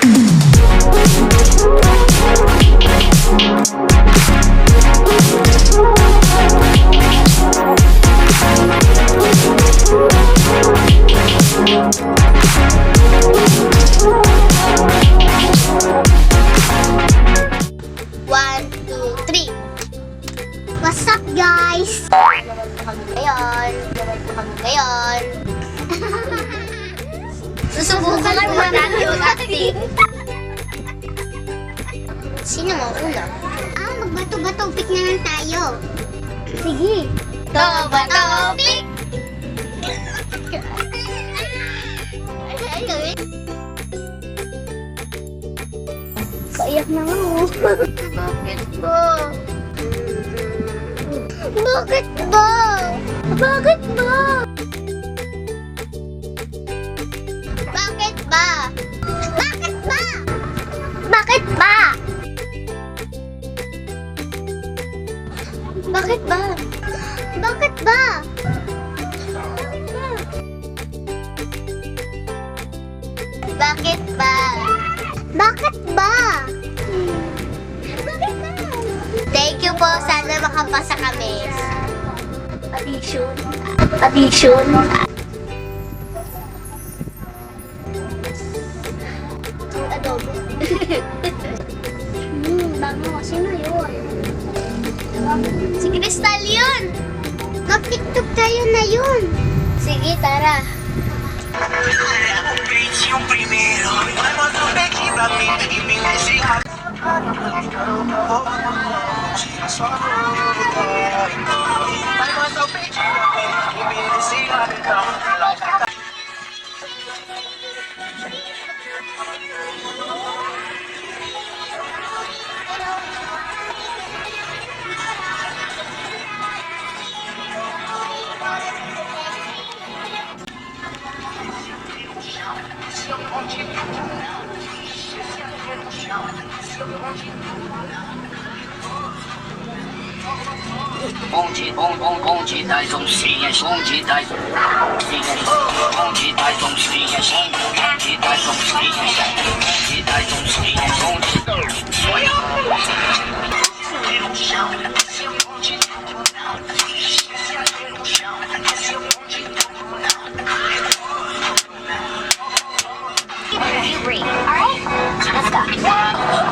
One, two, three. What's up, guys? Ngayon. Susubukan muna natin yung acting. Sino mo una? Magbato-bato pick na lang tayo. Sige. Bato pick! Kaiyak na nga mo. Bakit ba? Bakit ba? Bakit ba? Bakit ba? Bakit ba? Bakit ba? Bakit ba? Bakit ba? Bakit ba? Bakit ba? Bakit ba? Thank you po. Sana makapasa kami. Addiction. Adobo. Bango. Sino yun? Si Crystal yun. Mag-tiktok tayo na yun. Sige, tara. Yung primero, vamos a ver que va a mí y me decía. Bom de dar oncinhas, bom de dar oncinhas, bom de dar oncinhas, bom de dar oncinhas, bom de dar oncinhas, bom de dar Alright, let's go.